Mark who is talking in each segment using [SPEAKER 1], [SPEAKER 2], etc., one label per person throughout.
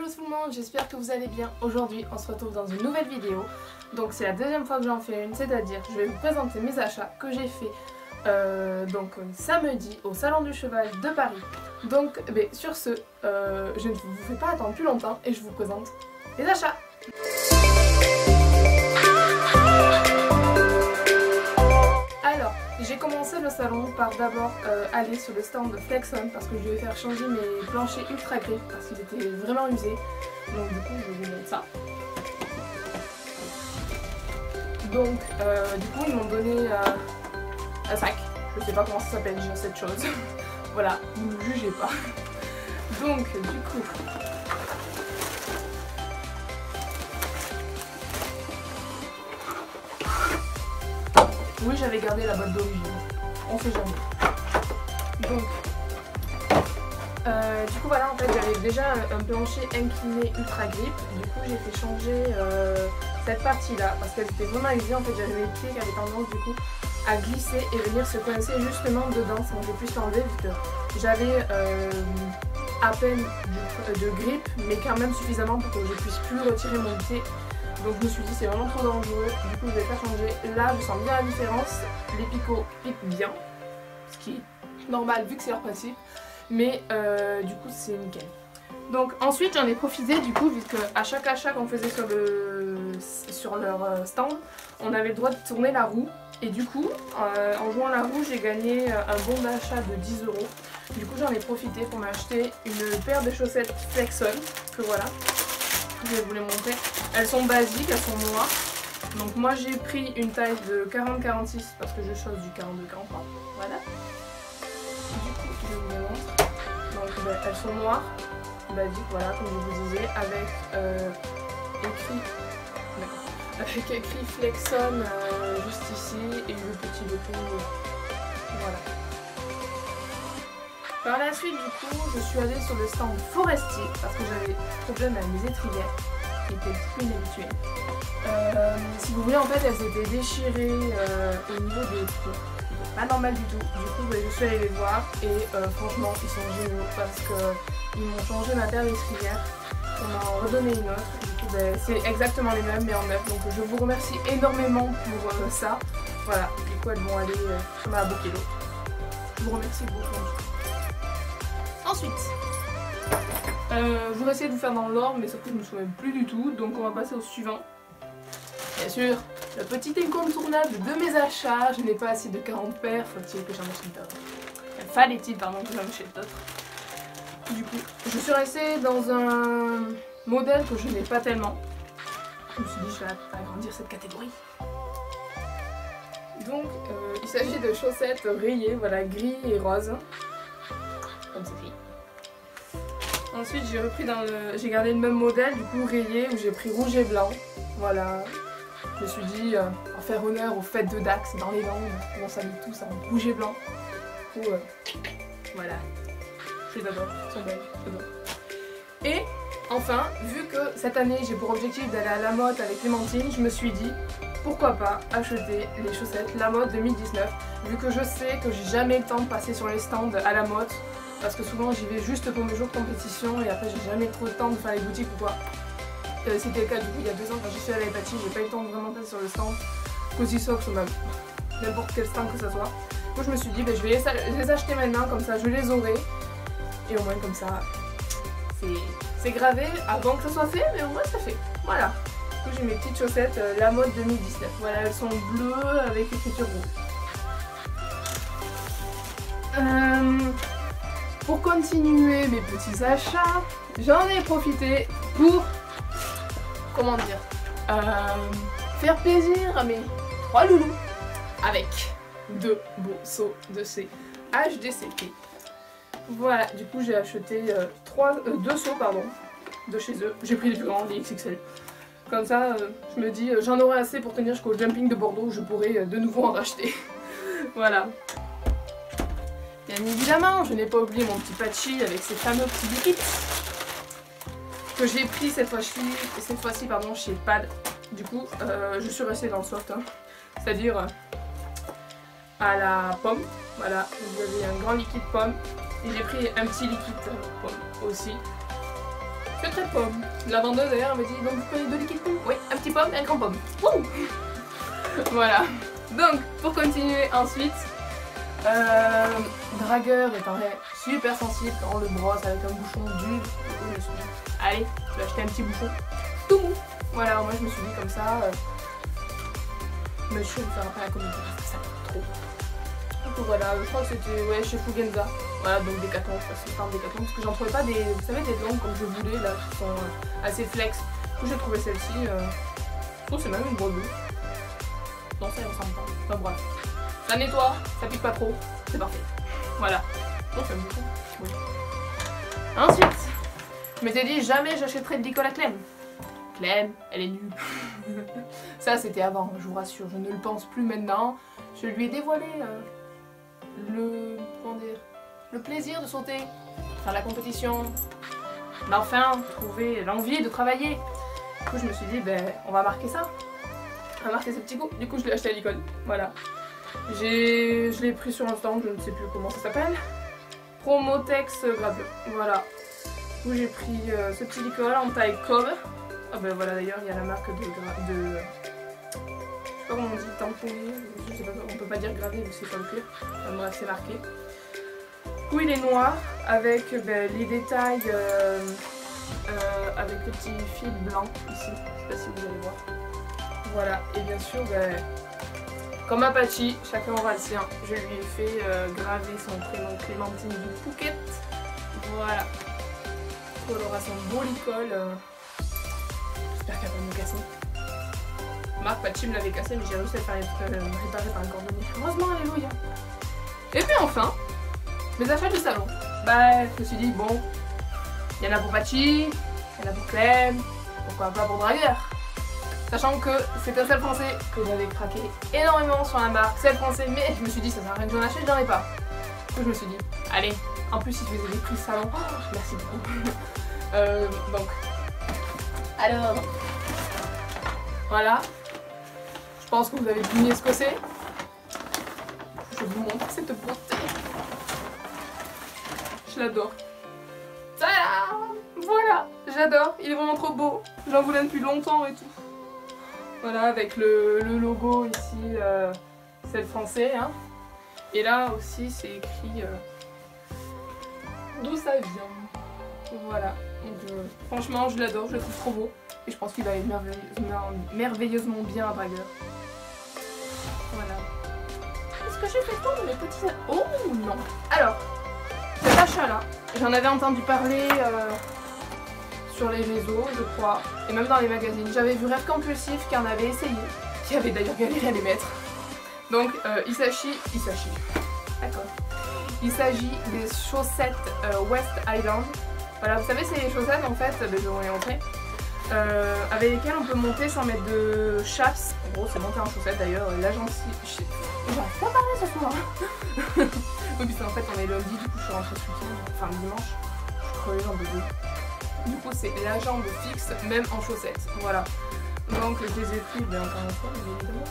[SPEAKER 1] Hello tout le monde, j'espère que vous allez bien. Aujourd'hui on se retrouve dans une nouvelle vidéo. Donc c'est la deuxième fois que j'en fais une, c'est-à-dire je vais vous présenter mes achats que j'ai fait samedi au Salon du Cheval de Paris. Donc sur ce, je ne vous fais pas attendre plus longtemps et je vous présente les achats. Alors, j'ai commencé le salon par d'abord aller sur le stand de Flexon parce que je devais faire changer mes planchers Ultra Grip parce qu'ils étaient vraiment usés. Donc du coup je vous montre ça. Donc du coup ils m'ont donné un sac. Je sais pas comment ça s'appelle cette chose. Voilà, ne me jugez pas. Donc du coup... Oui, j'avais gardé la boîte d'origine, on sait jamais. Donc, du coup voilà, en fait j'avais déjà un plancher incliné Ultra Grip. Du coup j'ai fait changer cette partie là parce qu'elle était vraiment usée. En fait j'avais mes pieds qui avaient tendance du coup à glisser et venir se coincer justement dedans sans que je puisse l'enlever vu que j'avais à peine de grip mais quand même suffisamment pour que je puisse plus retirer mon pied. Donc je me suis dit c'est vraiment trop dangereux, du coup je vais faire changer. Là je sens bien la différence, les picots piquent bien, ce qui est normal vu que c'est leur principe, mais du coup c'est nickel. Donc ensuite j'en ai profité du coup vu qu'à chaque achat qu'on faisait sur leur stand, on avait le droit de tourner la roue. Et du coup en jouant la roue j'ai gagné un bon d'achat de 10 €. Du coup j'en ai profité pour m'acheter une paire de chaussettes Flexon, que voilà. Je vais vous les montrer. Elles sont basiques, elles sont noires. Donc moi j'ai pris une taille de 40-46 parce que je chausse du 42-43. Voilà. Du coup je vous les montre. Donc elles sont noires, basiques, voilà, comme je vous disais, avec écrit Flexon juste ici et le petit logo. Voilà. Par la suite du coup je suis allée sur le stand Forestier parce que j'avais problème avec mes étrières qui étaient plus inhabituelles. Si vous voulez en fait elles étaient déchirées au niveau des trous. Pas normal du tout. Du coup je suis allée les voir et franchement ils sont géniaux parce qu'ils m'ont changé ma paire d'étrières. On m'a redonné une autre. Du coup c'est exactement les mêmes mais en neuf. Donc je vous remercie énormément pour ça. Voilà, du coup elles vont aller sur ma bouquet d'eau. Je vous remercie beaucoup. Ensuite, je vais essayer de vous faire dans l'ordre, mais sauf que je ne me souviens plus du tout, donc on va passer au suivant. Bien sûr, le petit incontournable de mes achats, je n'ai pas assez de 40 paires, faut-il que j'en achète d'autres. Fallait-il, pardon, que j'en achète d'autres. Du coup, je suis restée dans un modèle que je n'ai pas tellement. Je me suis dit, je vais agrandir cette catégorie. Donc, il s'agit de chaussettes rayées, voilà, gris et rose. Comme ceci. Ensuite j'ai gardé le même modèle du coup rayé où j'ai pris rouge et blanc. Voilà. Je me suis dit en faire honneur aux fêtes de Dax dans les Landes. On s'habille tous en rouge et blanc. Du coup voilà. Je les adore, elles sont belles, j'adore. Et enfin, vu que cette année j'ai pour objectif d'aller à La Motte avec Clémentine, je me suis dit pourquoi pas acheter les chaussettes La Motte 2019 vu que je sais que j'ai jamais le temps de passer sur les stands à La Motte. Parce que souvent j'y vais juste pour mes jours de compétition et après j'ai jamais trop le temps de faire les boutiques ou quoi. C'était le cas du coup il y a 2 ans quand j'y suis allée à Epati, j'ai pas eu le temps de vraiment passer sur le stand. Cozy Socks ou même n'importe quel stand que ça soit. Donc je me suis dit je vais les acheter maintenant, comme ça je les aurai. Et au moins comme ça c'est gravé avant que ça soit fait, mais au moins ça fait. Voilà. Du coup j'ai mes petites chaussettes La Motte 2019. Voilà, elles sont bleues avec l'écriture rouge. Pour continuer mes petits achats, j'en ai profité pour, comment dire, faire plaisir à mes 3 loulous avec 2 beaux seaux de ces HDCP. Voilà, du coup j'ai acheté 2 seaux de chez eux. J'ai pris les plus grands, les XXL. Comme ça, je me dis, j'en aurai assez pour tenir jusqu'au jumping de Bordeaux où je pourrai de nouveau en racheter. Voilà. Bien évidemment, je n'ai pas oublié mon petit patchy avec ces fameux petits liquides que j'ai pris cette fois-ci chez Pad. Du coup, je suis restée dans le soft, hein. C'est-à-dire à la pomme. Voilà, vous avez un grand liquide pomme et j'ai pris un petit liquide pomme aussi. C'est très pomme. La vendeuse d'ailleurs elle me dit donc vous prenez 2 liquides pomme? Oui, un petit pomme et un grand pomme. Wouh. Voilà. Donc pour continuer ensuite, dragueur est en vrai super sensible quand on le brosse avec un bouchon dur. Du coup je me suis dit allez, je vais acheter un petit bouchon tout mou. Voilà, moi je me suis dit comme ça, mais je vais faire un peu la comédie parce que ça coûte trop. Du coup voilà, je crois que c'était ouais, chez Fugenza. Voilà, donc des Decathlon, c'est pas un Decathlon parce que j'en trouvais pas des, vous savez, des longues comme je voulais là, qui sont assez flex. Du coup j'ai trouvé celle-ci, je trouve que c'est même une bonne. Non, ça ne ressemble pas. Enfin bref. Ça nettoie, ça pique pas trop, c'est parfait. Voilà. Donc ça me beaucoup. Oui. Ensuite, je m'étais dit jamais j'achèterai de licol à Clem. Clem, elle est nulle. Ça c'était avant, je vous rassure, je ne le pense plus maintenant. Je lui ai dévoilé le plaisir de sauter, faire la compétition, mais enfin trouver l'envie de travailler. Du coup je me suis dit ben on va marquer ça. On va marquer ce petit coup. Du coup je l'ai acheté à l'école. Voilà. Je l'ai pris sur un stand, je ne sais plus comment ça s'appelle. Promotex gravure. Voilà. Du coup j'ai pris ce petit licol en taille cover. Ah ben voilà d'ailleurs il y a la marque de je sais pas comment on dit, tamponné, je sais pas, on peut pas dire gravé vu que c'est pas le cuir. Enfin, bref c'est marqué. Du coup il est noir avec les détails avec les petits fils blancs ici, je sais pas si vous allez voir. Voilà, et bien sûr comme Apache, chacun aura le sien, je lui ai fait graver son prénom Clémentine du Phuket. Voilà. Elle aura son beau licol. J'espère qu'elle va pas me casser. Marc Pachi me l'avait cassé, mais j'ai réussi à le faire réparer par un cordonnier. Heureusement, alléluia. Et puis enfin, mes achats du salon. Bah, je me suis dit, bon, il y en a pour Pachi, il y en a pour Clem, pourquoi pas pour Dragueur. Sachant que c'est un sel français que j'avais craqué énormément sur la marque, sel français, mais je me suis dit, ça sert à rien que j'en achète, j'en ai pas. Du coup, je me suis dit, allez, en plus, il faisait des prix salon. Oh, merci beaucoup. Donc, alors, voilà. Je pense que vous avez deviné ce que c'est. Je vous montre cette beauté. Je l'adore. Voilà, j'adore. Il est vraiment trop beau. J'en voulais depuis longtemps et tout. Voilà, avec le logo ici, c'est le français. Hein. Et là aussi, c'est écrit d'où ça vient. Voilà. Donc, franchement, je l'adore, je le trouve trop beau. Et je pense qu'il va aller merveilleusement bien à Dragueur. Voilà. Est-ce que j'ai fait le tour de mes petits... Oh non. Alors, cet achat-là, j'en avais entendu parler sur les réseaux, je crois, et même dans les magazines. J'avais vu Rêve Compulsif qui en avait essayé, qui avait d'ailleurs galéré à les mettre. Donc, il s'agit des chaussettes West Island. Voilà, vous savez, c'est les chaussettes en fait, je vais vous les montrer. Avec lesquelles on peut monter sans mettre de chasse. En gros, c'est monter en chaussettes d'ailleurs. L'agence. J'arrive pas à parler ce soir. Oui, puisqu'en fait, on est lundi, du coup, je suis rentrée ce week-end, enfin dimanche. Je suis crevée j'en deux. Du coup, c'est la jambe fixe, même en chaussettes. Voilà. Donc, je les ai pris, bien encore une fois, évidemment.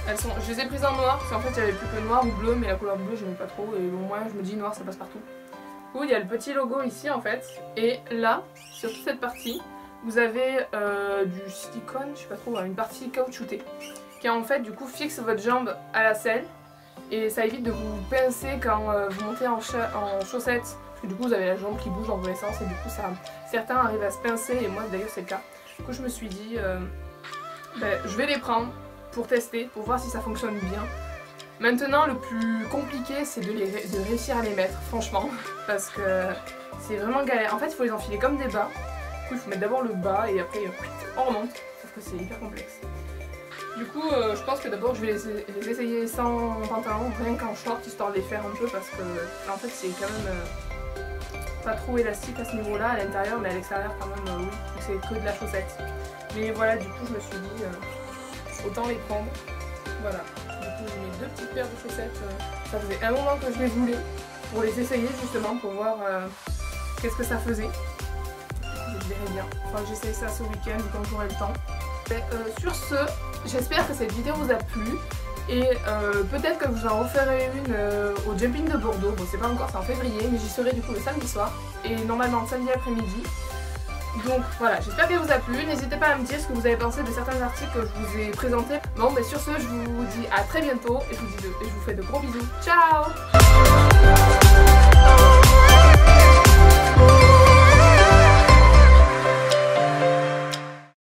[SPEAKER 1] Elles sont... Je les ai prises en noir, parce qu'en fait, il n'y avait plus que noir ou bleu, mais la couleur bleue, j'aimais pas trop. Et au moins, je me dis noir, ça passe partout. Du coup, il y a le petit logo ici, en fait. Et là, sur toute cette partie, vous avez du silicone, je sais pas trop, une partie caoutchoutée. Qui en fait, du coup, fixe votre jambe à la selle. Et ça évite de vous pincer quand vous montez en chaussettes. Parce que du coup, vous avez la jambe qui bouge dans tous les sens. Et du coup, certains arrivent à se pincer. Et moi, d'ailleurs, c'est le cas. Du coup, je me suis dit, je vais les prendre pour tester, pour voir si ça fonctionne bien. Maintenant, le plus compliqué, c'est de réussir à les mettre, franchement. Parce que c'est vraiment galère. En fait, il faut les enfiler comme des bas. Du coup, il faut mettre d'abord le bas et après, on remonte. Sauf que c'est hyper complexe. Du coup, je pense que d'abord je vais les essayer sans pantalon, rien qu'en short, histoire de les faire un peu parce que en fait c'est quand même pas trop élastique à ce niveau-là à l'intérieur, mais à l'extérieur quand même oui, c'est que de la chaussette. Mais voilà, du coup je me suis dit autant les prendre. Voilà, du coup j'ai mis deux petites paires de chaussettes, ça faisait un moment que je les voulais pour les essayer justement pour voir qu'est-ce que ça faisait. Je verrai bien, enfin j'essaye ça ce week-end quand j'aurai le temps. Sur ce, j'espère que cette vidéo vous a plu. Et peut-être que je vous en referai une au Jumping de Bordeaux. Bon, c'est pas encore, c'est en février, mais j'y serai du coup le samedi soir et normalement le samedi après-midi. Donc voilà, j'espère qu'elle vous a plu. N'hésitez pas à me dire ce que vous avez pensé de certains articles que je vous ai présentés. Bon, mais sur ce, je vous dis à très bientôt et je vous fais de gros bisous. Ciao!